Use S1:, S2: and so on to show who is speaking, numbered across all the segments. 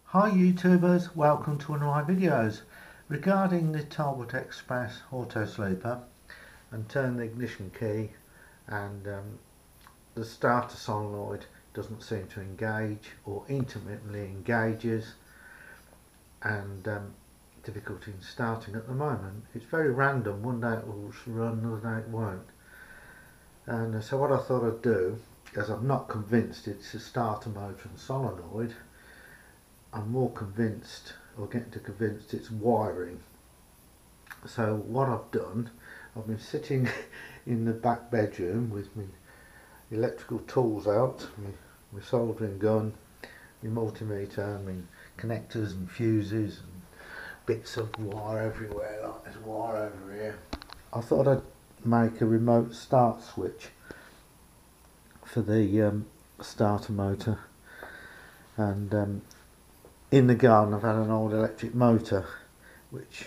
S1: Hi YouTubers, welcome to one of my videos regarding the Talbot Express auto sleeper. And turn the ignition key and the starter solenoid doesn't seem to engage, or intermittently engages, and difficulty in starting at the moment. It's very random, one day it will run, another day it won't. And so what I thought I'd do, as I'm not convinced it's a starter motor and solenoid, I'm more convinced, or getting to convinced, it's wiring. So what I've done, I've been sitting in the back bedroom with my electrical tools out, my soldering gun, my multimeter, my connectors and fuses and bits of wire everywhere, like there's wire over here. I thought I'd make a remote start switch for the starter motor, and in the garden I've had an old electric motor which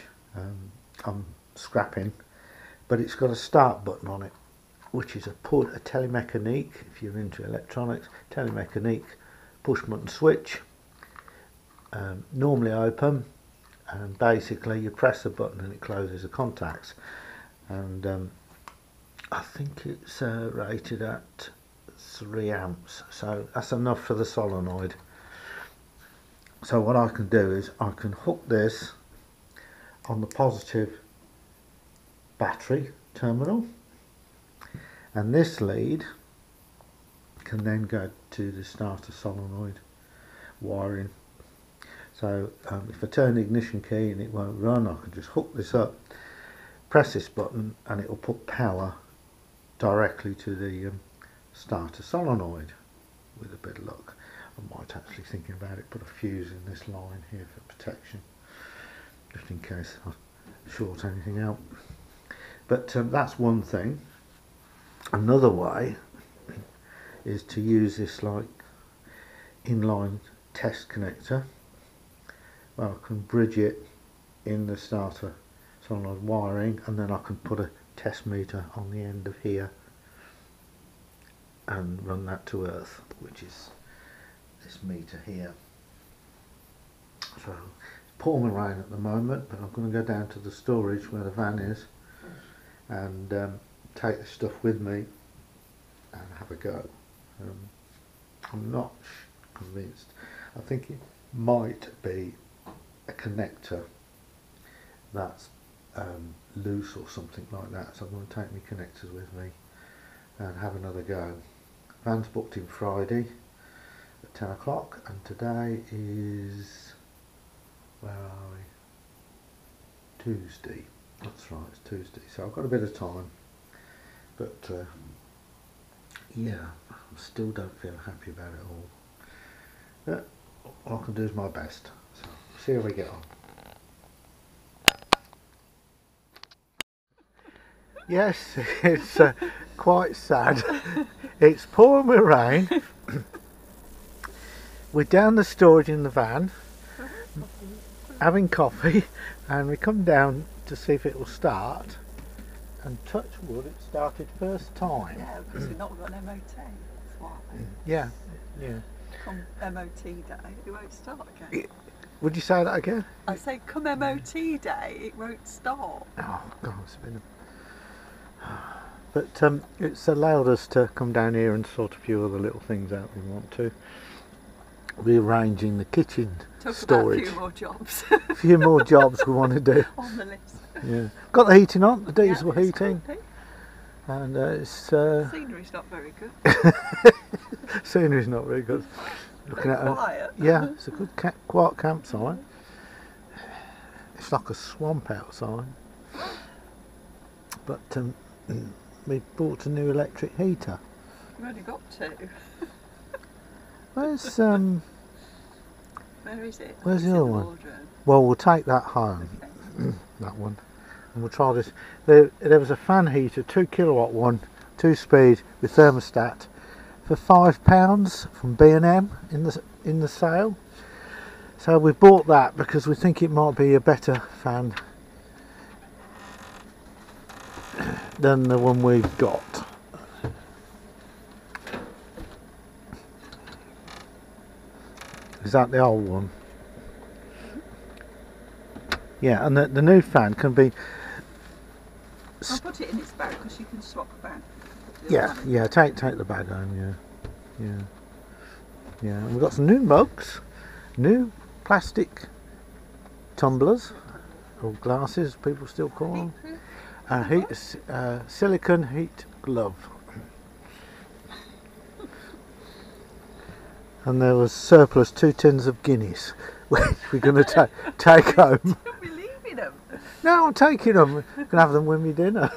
S1: I'm scrapping, but it's got a start button on it, which is a telemechanique, if you're into electronics, telemechanique push button switch, normally open, and basically you press the button and it closes the contacts, and I think it's rated at 3 amps, so that's enough for the solenoid. So what I can do is I can hook this on the positive battery terminal, and this lead can then go to the starter solenoid wiring. So if I turn the ignition key and it won't run, I can just hook this up, press this button, and it will put power directly to the starter solenoid. With a bit of luck, I might actually, thinking about it, put a fuse in this line here for protection, just in case I short anything out. But that's one thing. Another way is to use this like inline test connector. Well, I can bridge it in the starter solenoid wiring, and then I can put a test meter on the end of here and run that to earth, which is this meter here. So it's pouring rain at the moment, but I'm going to go down to the storage where the van is and take the stuff with me and have a go. I'm not convinced. I think it might be a connector that's loose or something like that, so I'm going to take my connectors with me and have another go. Van's booked in Friday at 10 o'clock, and today is, where are we? Tuesday. That's right, it's Tuesday, so I've got a bit of time, but yeah, I still don't feel happy about it all. But all I can do is my best, so see how we get on. Yes, it's quite sad. It's pouring with rain. We're down the storage in the van, having coffee, and we come down to see if it will start, and touch wood, it started first time.
S2: Yeah, because we've not got an MOT. That's why.
S1: Yeah, yeah.
S2: Come MOT day, it won't start again.
S1: Would you say that again?
S2: I say come MOT day, it won't start.
S1: Oh God, it's been but it's allowed us to come down here and sort a few other little things out we want to. Rearranging the kitchen storage.
S2: About a few more jobs.
S1: A few more jobs we want to do.
S2: On the list.
S1: Yeah. Got the heating on, the diesel
S2: Yeah,
S1: heating.
S2: Cool.
S1: And it's...
S2: Scenery's not very good.
S1: Scenery's not very good. Looking at
S2: quiet.
S1: Yeah, it's a good quiet campsite. It's like a swamp outside. But we bought a new electric heater.
S2: You've only got 2.
S1: Where's
S2: Where is it?
S1: Where's
S2: It's
S1: the other
S2: in
S1: one?
S2: Wardrobe.
S1: Well, we'll take that home.
S2: Okay.
S1: That one, and we'll try this. There was a fan heater, 2 kilowatt one, 2-speed with thermostat, for £5 from B&M in the sale. So we bought that because we think it might be a better fan than the one we've got. Is that the old one? Yeah, and the new fan can be...
S2: I'll put it in its bag because you can swap back.
S1: Yeah, take the bag home, yeah. And we've got some new mugs, new plastic tumblers, or glasses, people still call them. Silicone heat glove. And there was surplus 2 tins of Guinness, which we're going to take home.
S2: Don't be leaving them.
S1: No, I'm taking them. I'm going to have them with me dinner.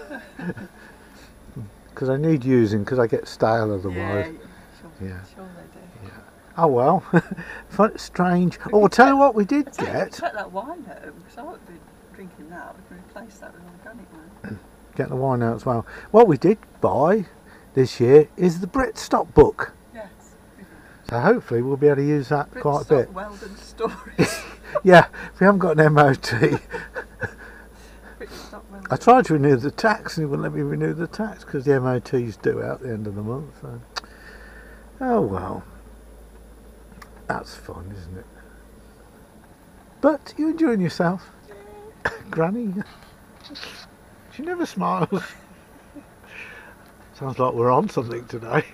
S1: Because I need using, because I get stale otherwise.
S2: Yeah, sure they do.
S1: Yeah. Oh well, strange. Oh, I'll tell you what we did get.
S2: Take that wine home because I won't be drinking that. We can replace that with organic wine.
S1: Get the wine out as well. What we did buy this year is the Britstop book.
S2: Yes.
S1: So hopefully we'll be able to use that quite a bit.
S2: Weldon stories.
S1: Yeah, if we haven't got an MOT. I tried to renew the tax and he wouldn't let me renew the tax because the MOT's due out at the end of the month. So. Oh well, that's fun, isn't it? But you enjoying yourself, Granny? She never smiles. Sounds like we're on something today.